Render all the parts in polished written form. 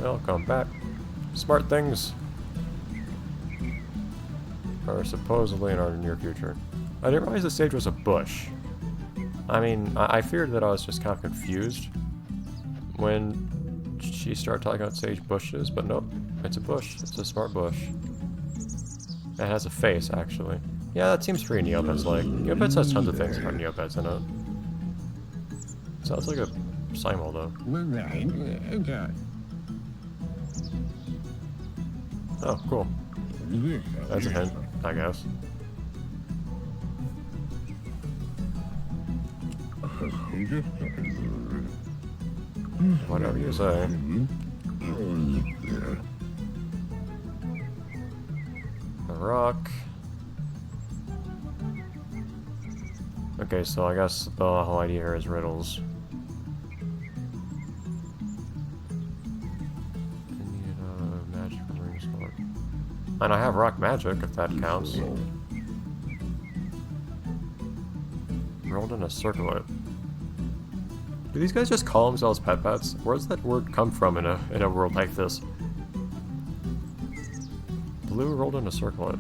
Welcome back. Smart things are supposedly in our near future. I didn't realize the stage was a bush. I mean, I feared that I was just kind of confused when she started talking about sage bushes, but nope, it's a bush. It's a smart bush. It has a face, actually. Yeah, that seems pretty Neopets-like. Neopets has tons of things about Neopets in it. Sounds like a Simul, though. Oh, cool. That's a hint, I guess. Whatever you say. A rock. Okay, so I guess the whole idea here is riddles. I need a magic ring sword. And I have rock magic, if that counts. Rolled in a circlet. Do these guys just call themselves Petpets? Where does that word come from in a world like this? Blue rolled in a circlet.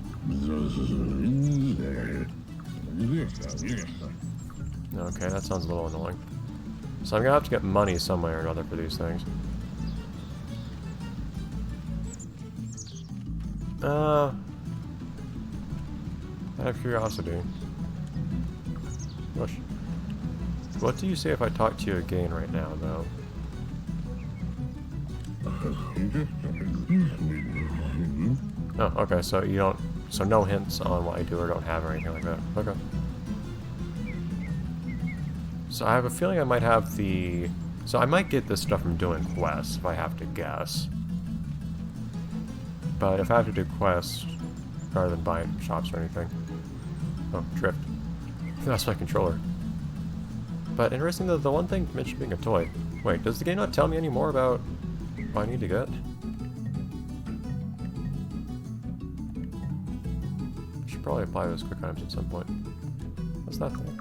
Okay, that sounds a little annoying. So I'm gonna have to get money some way or another for these things. Out of curiosity. Gosh. What do you say if I talk to you again right now, though? Oh, okay, so you don't... So no hints on what I do or don't have or anything like that. Okay. So I have a feeling I might have the... So I might get this stuff from doing quests, if I have to guess. But if I have to do quests, rather than buying shops or anything... Oh, drift. That's my controller. But interesting that the one thing mentioned being a toy. Wait, does the game not tell me any more about what I need to get? I should probably apply those quick items at some point. What's that thing?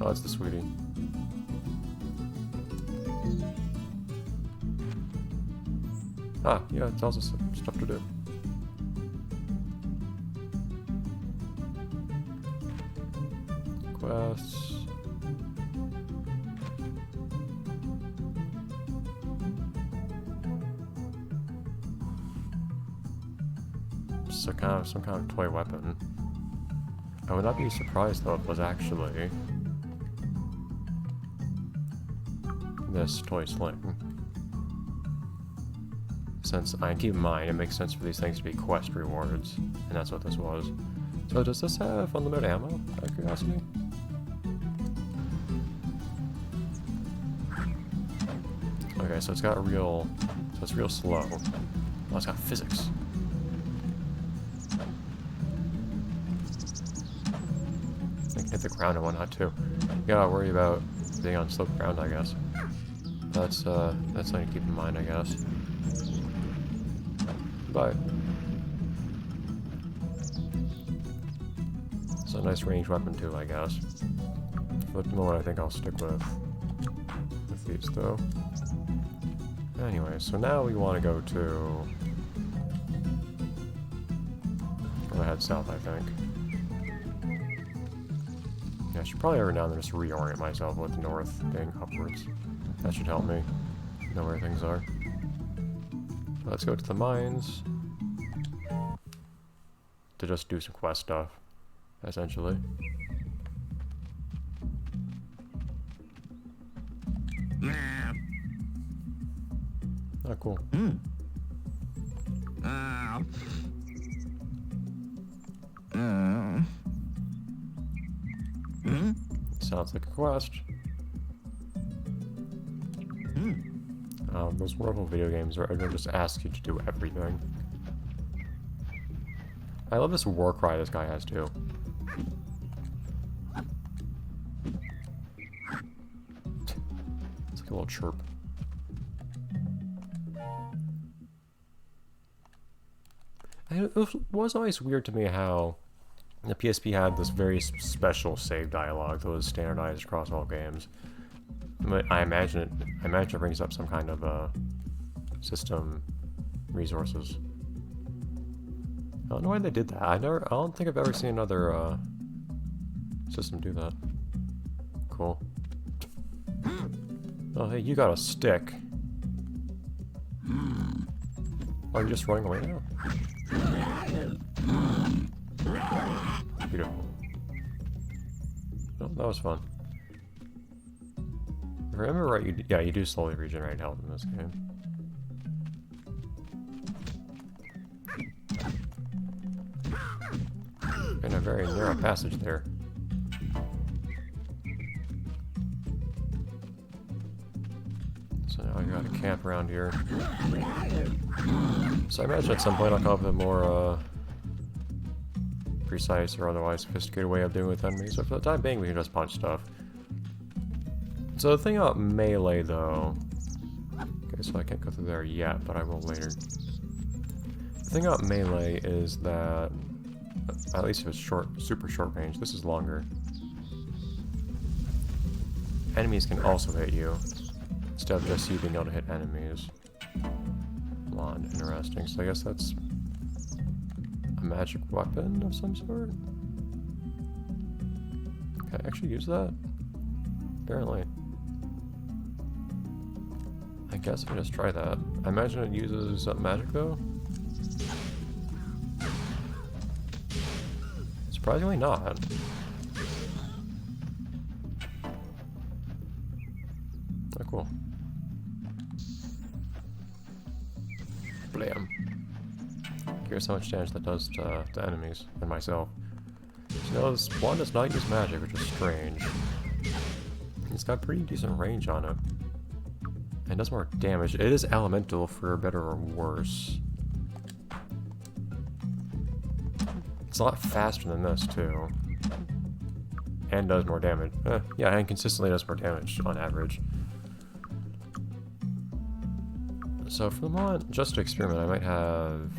Oh, that's the sweetie. Ah, yeah, it tells us stuff to do. Quests. So some kind of toy weapon. I would not be surprised though if it was actually this toy sling. Since I keep in mind it makes sense for these things to be quest rewards, and that's what this was. So does this have unlimited ammo, out of curiosity? Okay, so it's got real, so it's real slow. Oh, it's got physics. I can hit the ground and whatnot too. You gotta worry about being on sloped ground, I guess. That's something to keep in mind, I guess. Bye. It's a nice ranged weapon too, I guess. For the moment, I think I'll stick with these though. Anyway, so now we want to go to... I'm gonna head south, I think. Yeah, I should probably every now and then just reorient myself with north being upwards. That should help me know where things are. Let's go to the mines to just do some quest stuff, essentially. Oh, cool. Sounds like a quest. Those wonderful video games where everyone just asks you to do everything. I love this war cry this guy has too. It's like a little chirp. And it was always weird to me how the PSP had this very special save dialogue that was standardized across all games. I imagine it brings up some kind of system resources. I don't know why they did that. I don't think I've ever seen another system do that. Cool. Oh, hey, you got a stick. Are you just running away now? Beautiful. Oh, that was fun. If I remember right, you do slowly regenerate health in this game. In a very narrow passage there. So now I gotta camp around here. So I imagine at some point I'll come up with a more precise or otherwise sophisticated way of dealing with enemies. So for the time being, we can just punch stuff. So the thing about melee, though... Okay, so I can't go through there yet, but I will later. The thing about melee is that... At least if it's short, super short range, this is longer. Enemies can also hit you, instead of just you being able to hit enemies. Wand, interesting. So I guess that's a magic weapon of some sort? Can I actually use that? Apparently. I guess I'll just try that. I imagine it uses magic though? Surprisingly not. Oh, cool. Blam. Here's how much damage that does to enemies and myself. So, you know, this one does not use magic, which is strange. It's got pretty decent range on it. And does more damage. It is elemental for better or worse. It's a lot faster than this, too. And does more damage. Yeah, and consistently does more damage on average. So for the moment, just to experiment, I might have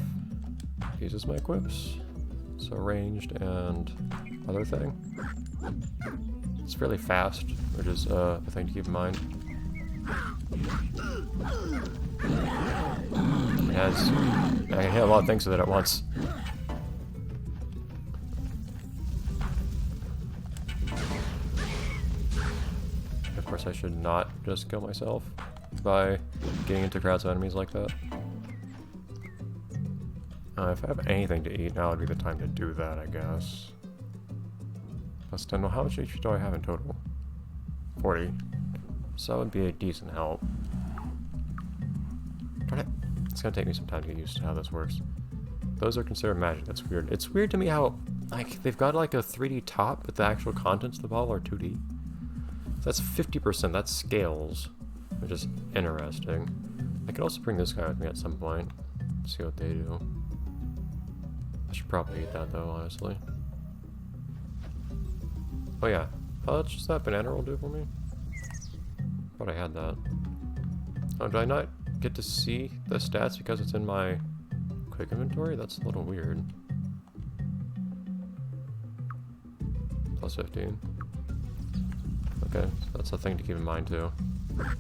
these as my equips. So ranged and other thing. It's fairly fast, which is a thing to keep in mind. It has... I can hit a lot of things with it at once. Of course, I should not just kill myself by getting into crowds of enemies like that. If I have anything to eat, now would be the time to do that, I guess. Plus 10, well, how much HP do I have in total? 40. So that would be a decent help. Darn it. It's gonna take me some time to get used to how this works. Those are considered magic, that's weird. It's weird to me how, like, they've got like a 3D top, but the actual contents of the bottle are 2D. So that's 50%, that's scales, which is interesting. I could also bring this guy with me at some point, see what they do. I should probably eat that though, honestly. Oh yeah, how much does that banana roll do for me? Thought I had that. Oh, did I not get to see the stats because it's in my quick inventory? That's a little weird. Plus 15. Okay, so that's a thing to keep in mind too. I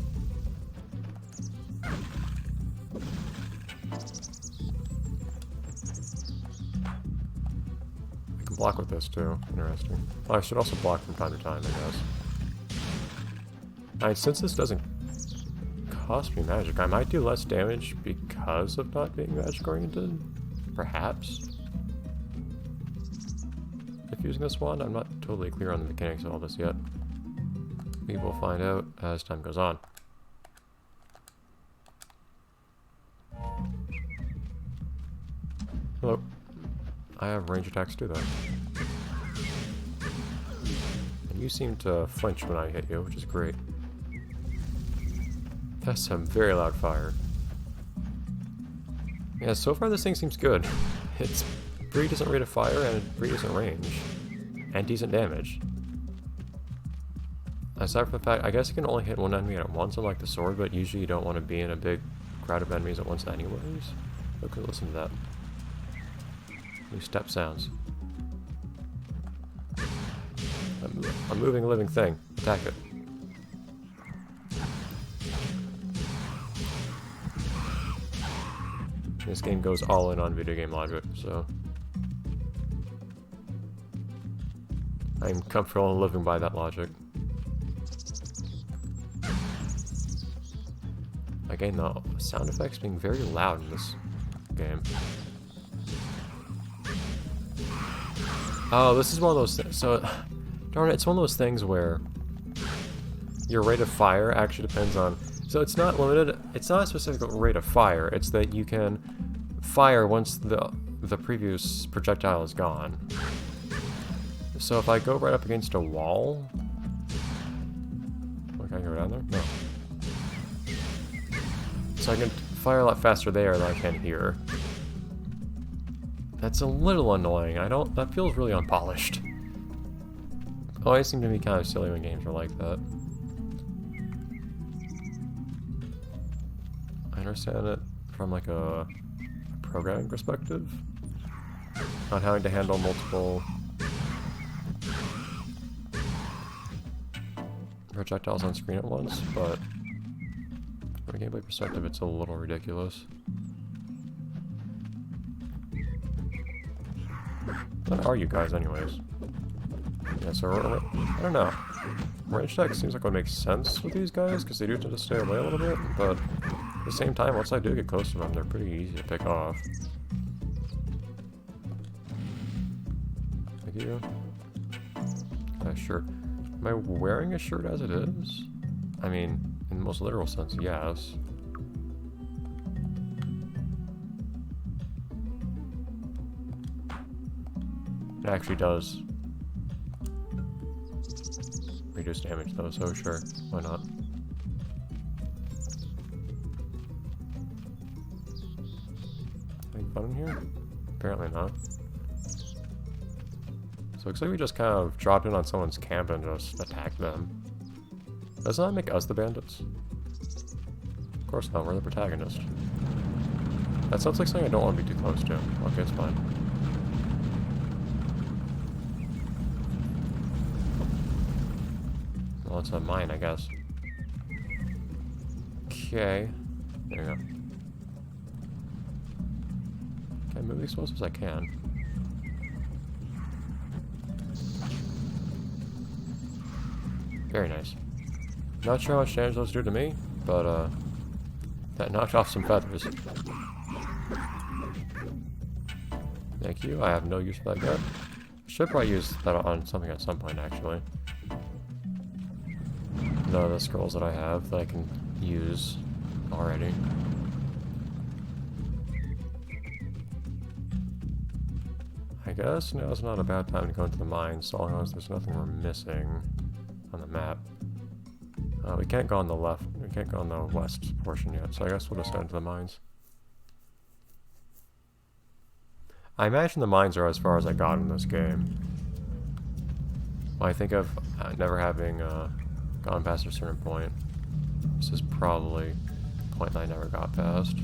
can block with this too. Interesting. Well, I should also block from time to time, I guess. Alright, since this doesn't cost me magic, I might do less damage because of not being magic oriented. Perhaps. If using this wand, I'm not totally clear on the mechanics of all this yet. We will find out as time goes on. Hello. I have range attacks too, though. And you seem to flinch when I hit you, which is great. That's some very loud fire. Yeah, so far this thing seems good. It's pretty decent rate of fire and pretty decent range. And decent damage. Aside from the fact, I guess you can only hit one enemy at once, unlike the sword, but usually you don't want to be in a big crowd of enemies at once anyways. Okay, listen to that. New step sounds. A moving living thing. Attack it. This game goes all in on video game logic, so I'm comfortable living by that logic. Again, the sound effects being very loud in this game. Oh, this is one of those things. So, darn it, it's one of those things where your rate of fire actually depends on. So it's not limited. It's not a specific rate of fire. It's that you can fire once the previous projectile is gone. So if I go right up against a wall, can I go down there? No. So I can fire a lot faster there than I can here. That's a little annoying. That feels really unpolished. Always seem to be kind of silly when games are like that. I understand it from like a programming perspective. Not having to handle multiple projectiles on screen at once, but from a gameplay perspective it's a little ridiculous. What are you guys anyways? Yeah, so I don't know. Range attack seems like what makes sense with these guys, because they do tend to stay away a little bit, but at the same time, once I do get close to them, they're pretty easy to pick off. Thank you. Shirt. Am I wearing a shirt as it is? I mean, in the most literal sense, yes. It actually does reduce damage though, so sure, why not? Anything fun in here? Apparently not. So it looks like we just kind of dropped in on someone's camp and just attacked them. Doesn't that make us the bandits? Of course not, we're the protagonist. That sounds like something I don't want to be too close to. Okay, it's fine. Well, it's a mine, I guess. Okay. There you go. Can I move these explosives? I can. Very nice. Not sure how much damage those do to me, but that knocked off some feathers. Thank you. I have no use for that yet. Should probably use that on something at some point, actually. The scrolls that I have that I can use already. I guess now is not a bad time to go into the mines, so long as there's nothing we're missing on the map. We can't go on the left, we can't go on the west portion yet, so I guess we'll just head into the mines. I imagine the mines are as far as I got in this game. Well, I think of never having gone past a certain point. This is probably a point that I never got past.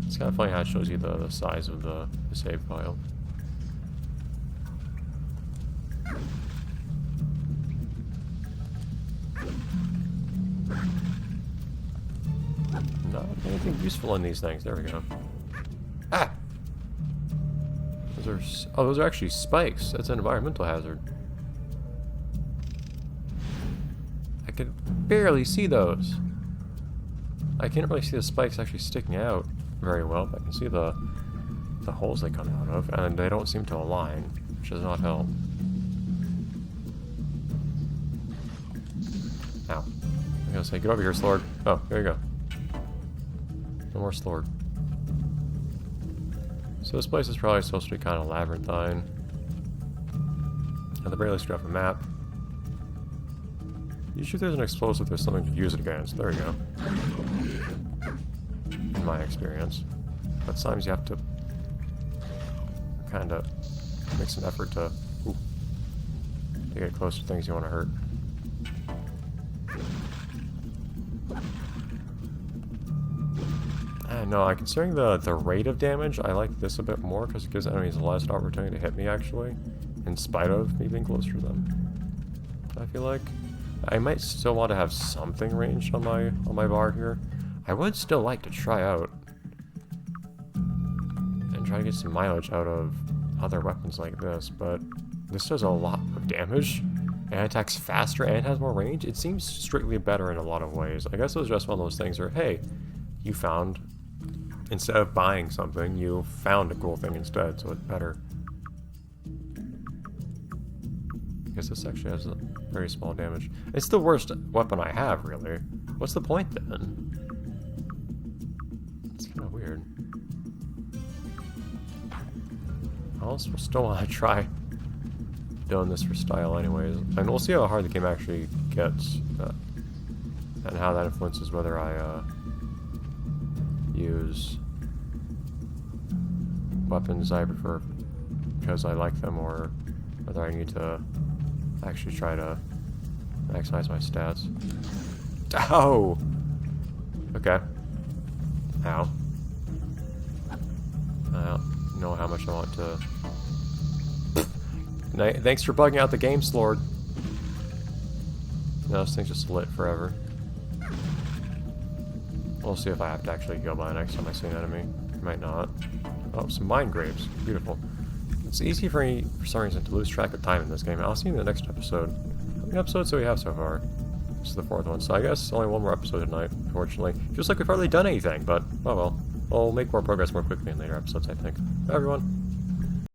It's kind of funny how it shows you the size of the save file. Not anything useful in these things. There we go. Ah! Those are actually spikes. That's an environmental hazard. I can barely see those. I can't really see the spikes actually sticking out very well, but I can see the holes they come out of, and they don't seem to align, which does not help. Ow. I'm gonna say, get over here, Slord. Oh, there you go. No more Slord. So this place is probably supposed to be kind of labyrinthine. At the very least, we have a map. Usually if there's an explosive, there's something to use it against. There you go. In my experience. But sometimes you have to kind of make some effort to get close to things you want to hurt. No, considering the rate of damage, I like this a bit more because it gives enemies less opportunity to hit me, actually. in spite of me being closer to them. I feel like I might still want to have something ranged on my bar here. I would still like to try out and try to get some mileage out of other weapons like this, but this does a lot of damage and attacks faster and has more range. It seems strictly better in a lot of ways. I guess it was just one of those things where, hey, you found, instead of buying something, you found a cool thing instead, so it's better. I guess this actually has a very small damage. It's the worst weapon I have, really. What's the point then? It's kind of weird. I also still want to try doing this for style anyways. And we'll see how hard the game actually gets. And how that influences whether I use weapons I prefer because I like them, or whether I need to actually try to maximize my stats. Oh! Okay. Ow. I don't know how much I want to... Thanks for bugging out the game, Slord. No, this thing's just lit forever. We'll see if I have to actually heal by the next time I see an enemy. Might not. Oh, some mine graves. Beautiful. It's easy for me, for some reason, to lose track of time in this game. I'll see you in the next episode. How many episodes do we have so far? This is the 4th one, so I guess only one more episode tonight, unfortunately. Feels like we've hardly done anything, but, oh well. We'll make more progress more quickly in later episodes, I think. Bye, everyone.